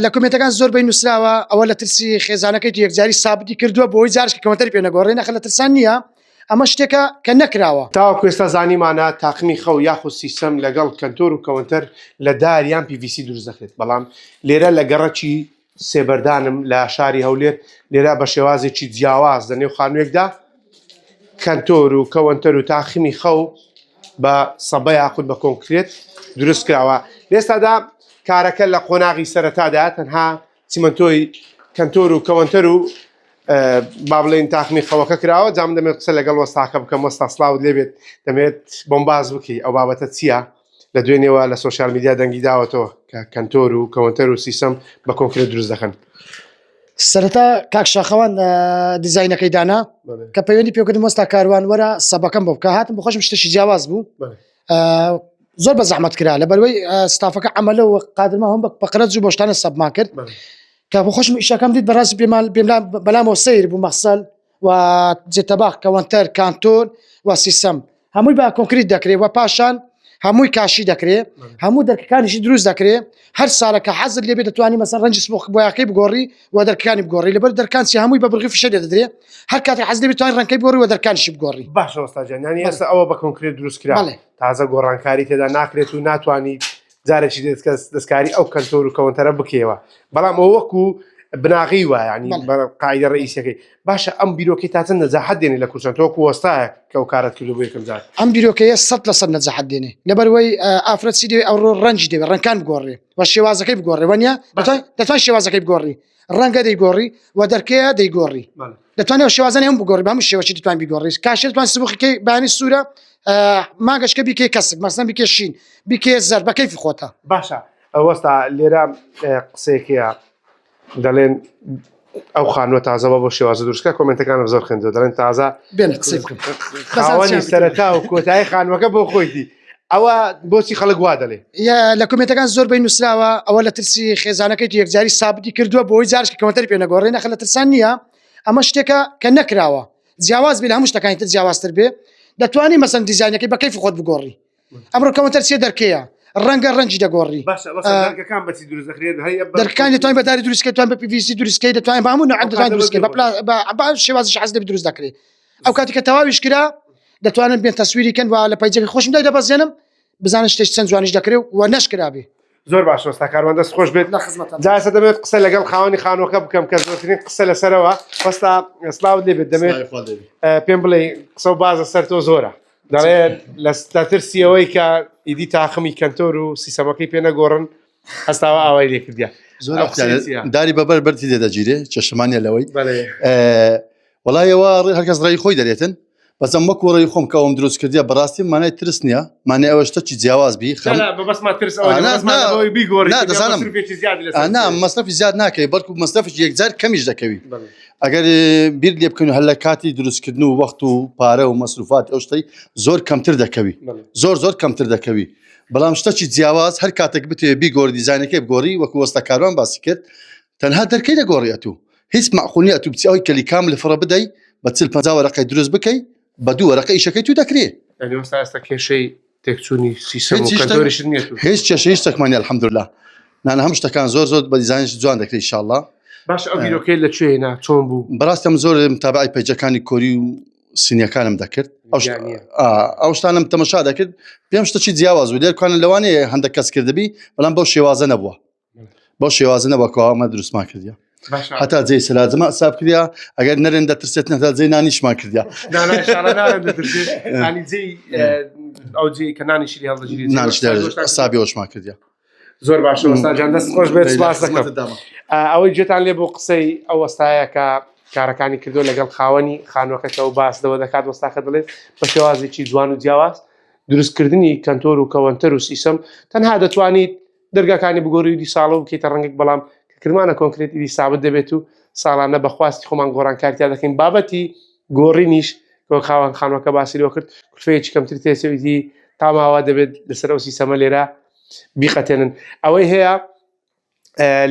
لە کۆمنتەکان زۆربەی نووسراوە ئەوە لە ترسی خێزانەکەی یەکجاری سابتی کردووە بۆی جارشکە کەمەتەری پێ نەگۆڕێ نەخە لە ترسان نییە ئەمە شتێکە کە نەکراوە تاوەکو ئێستا زانیمانە تاقمی خەو یاخود سیستەم لەگەڵ کەنتۆر و کەونتەر لە داریان PVC دروست دەکرێت بەڵام لێرە لە گەڕەکی سێبەردانم لە شاری هەولێر لێرە بە شێوازێکی جیاواز لە نێو خانوویەکدا کەنتۆر و کەونتەر و تاقمی خەو بە سەبە یاخود بە کۆنکرێت دروست کراوە. لێستادا کارەکە لە قۆناغی سەرەتادا تەنها چیمەنتۆی کەنتۆر و کەونتەر و با بڵێن تاقمی خەوەکە کراوە. جام دەمێت قسە لەگەڵ وەستاکە بکەم وەستا سڵاوت لێبێت دەمێت بۆمباز بکەی ئەو بابەتە چییە لە دوێنێەوە لە سۆشیال میدیا دەنگی داوەتەوە کە کەنتۆر و کەونتەر و سیستەم بە کۆنکرێت دروست دەکەن. سەرەتا کاک شاخەوان دیزاینەکەی دانا کە پەیوەندی پێکردم وەستا کاروان وەرە سەبەکەم بۆ بکە هاتم بخۆشم شتێکی جیاواز بوو زۆر بە زەحمەت کرا لە بەروەی ستافەکە عەمەلە و قادرما هەم بە قەرەت و بۆ شتانە سەبمان کرد کە بخۆشم ئیشەکەم دیت بەڕاستی بەلامەوە سەیر بوو مەخسەل و جێتەباخ کەونتەر کانتۆر و سیستەم هەمووی بە کۆنکریت دەکرێت و پاشان هەمووی کاشی دەکرێت هەموو دەرکەکانیشی دروست دەکرێت هەر ساڵەکە حەزت لێبێ دەتوانانی مەسەن ڕەنجی سمۆخ بۆیاکەی بگۆڕی و دەرکانی بگۆڕی لەبەر دەرکانسی هەمووی بە بڕغی فشە دەدرێت هەر کاتی حەز لێ بتوانانی ڕەنکەی بگۆڕی و دەرکانیشی بگۆڕی. باشە وەستاجان یانی ئێستا ئەوە بە کۆنکرێت دروست کرا تازە گۆڕانکاری تێدا ناکرێت و ناتوانانی جارێکی دەستکاری ئەو کەنتۆر و کەونتەرە بکەوە بەڵام ئەو وەکو بناغی وایە ینی قاعدە ڕئیسیەکەی باشە ئەم بیرۆکەی تاچەند نەجاحەت دێنێ لە کورسان تۆکو وەستایە کە ئەو کارت کردو بۆ یەکەم جار ئەم بیرۆکەیە 100% نەجاحەت دێنێ لەبەرەوەی ئافرەتی دەوێت ئەوڕۆ ڕەنجی دەوێت ڕەنکان بگۆڕێ و شێوازەکەی بگۆڕێ وەنیە دەتوان شێوازەکەی بگۆڕی ڕەنگە دەیگۆڕی و دەرکەیە دەیگۆڕی دەتوانێت شێوازانەی هەم بگۆڕی بە هەموو شێوەی دەتوان بیگۆڕی کاشێت توان سبوخەکەی بەیانی سوورە ماگەشکە بیکەی کەسک مەسەن بیکێ شین بیکێ زەر بە کەیفی خۆتە. باشە وەستا لێرە قسەیەکەیە دەڵێن ئەو خانووە تازەوە بۆ شێوازە دروستکە کۆمنتەکانم زۆر خوێندەوە دەڵێن تازە بێنە قسەی بکەم خاوەنی سەرەتا و کۆتایی خانووەکە بۆ خۆیتی ئەوە بۆچی خەڵک وا دەڵێ لە کۆمنتەکان زۆربەی نووسراوە ئەوە لە ترسی خێزانەکەی یەکجاری سابتی کردووە بۆی جارشکە کەمەتەری پێ نەگۆڕێ نەخە لە ترسان نییە ئەمە شتێکە کە نەکراوە جیاواز بێ لە هەموو شتەکانی تر جیاوازتر بێ دەتوانانی مەسەن دیزاینەکەی بە کەیفی خۆت بگۆڕی ئەمڕۆ کەونتەر چێ دەرکەیە ڕەنگە ڕەنجی دەگۆڕی دەرکانی توانین بەداری دروستکەی توان بە PVC دروستکەی دەتوانین بە هەموو نوع دەتوانین دروستکەی بە شێوازش حەز لێ دروست دەکرێت ئەو کاتی کە تەواویش کرا دەتوانن بێن تەسویریکەن و لە پەیجێکی خۆشم دای دەبەزێنم بزانن شتێک چەند جوانیش دەکرێت و نەشکرابێ. زۆر باش وەستا کاروان دەست خۆش بێت لە خزمەتتان جاسە دەبێت قسە لەگەڵ خاوەنی خانووەکە بکەم کە زۆرترین قسە لەسەرەوە وەستا سڵاوت لێبێت دەمێت پێم بڵێ قسە و بازە سەر تۆ زۆرە دەڵێن لە ترسیەوەی کە ئیدی تاخمی کەنتۆر و سیستەمەکەی پێ نەگۆڕن هەستاوە ئاوای لێ کردیا زۆر داری بەبەر بەرتی دێدەگیرێ چەشمانە لەوەی وەڵایەوە هەرکەس ڕێی خۆی دەرێتن بەسم وەک وەڕێی خۆم کەوم دروست کردیا بەڕاستی مانای ترس نییە مانای ئەوە شتەکی جیاواز بی مەصرفی زیاد ناکەی بەڵکو مەصرفی یەکجار کەمیش دەکەوی ئەگەر بیر لێ بکەن هەر لە کاتی دروستکردن و وەخت و پارە و مەصروفات ئەو شتەی زۆر کەمتر دەکەوی زۆر کەمتر دەکەوی بەڵام شتەکی جیاواز هەر کاتێک بتوێ بیگۆڕی دیزاینەکەی بگۆڕی وەکو وەستا کاروان باسی کرد تەنها دەرکەی دەگۆڕێت و هیچ معقولیت و بچی ئەوی کەلیکام لە فڕە بدەی بە 40-50 وەرەقەی دروست بکەی بە 2 وەرەقە ئیشەکەی تو دەکرێت کێشەی تێکچوونی سیستەم و کەنتۆریش نییە هیچ کێشە هیچ شتێکمانی الحەمدولله نانە هەموو شتەکان زۆر بە دیزاینش جوان دەکرێت ئینشاءالله. باش ئەو بیرۆکەی لەکوێ هێنا چۆن بوو بەڕاستم زۆر متابعی پەیجەکانی کۆری و سینیەکانم دەکرد ئەو شتانم تەمەشا دەکرد پێم شتەکی جیاواز و لێرکانن لەوانەیە هەندێک کەس کردبی بەڵام بەو شێوازە نەبووە بەو شێوازە نەبووە ئەمە دروستمان کردیا هەتا جێی سەلاجمە ئەساب کردیا ئەگەر نەرێن دەترسێت هەتا جێی نانیشمان کردیا ئەسابی ئەوشمان کردیا. زۆر باشە وەستاجان دەست خۆش بێت سپاس دەکەم ئەوەی گوێتان لێ بۆ قسەی ئەو وەستایە کە کارەکانی کردو لەگەڵ خاوەنی خانووەکەەوە و باسدەوە دەکات وەستاکە دەڵێت بە شێوازێکی جوان و جیاواز دروستکردنی کەنتۆر و کەونتەر و سیستەم تەنها دەتوانیت دەرگاکانی بگۆڕی دی ساڵە و بکەیتە ڕەنگێک بەڵام کردمانە کۆنکرێت ئیدی سابت دەبێت و ساڵانە بەخواستی خۆمان گۆڕانکاریتا دەکەین بابەتی گۆڕینیش کە خاوەن خانووەکە باسیەوە کرد کورفەیەکی کەمتر تێسەویتی تاماوا دەبێت لەسەر ئەو سیستەمە لێرە بیقەتێنن ئەوەی هەیە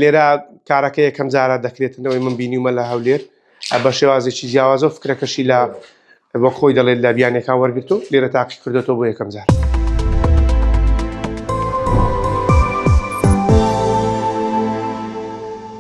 لێرە کارەکە یەکەم جارە دەکرێتنەوەی من بینیومە لە هەولێر بە شێوازێکی جیاوازە و فکرەکەشی لە بۆ خۆی دەڵێت لە بیانەکان وەرگرت و لێرە تاقی کردێتەوە بۆ یەکەم جار.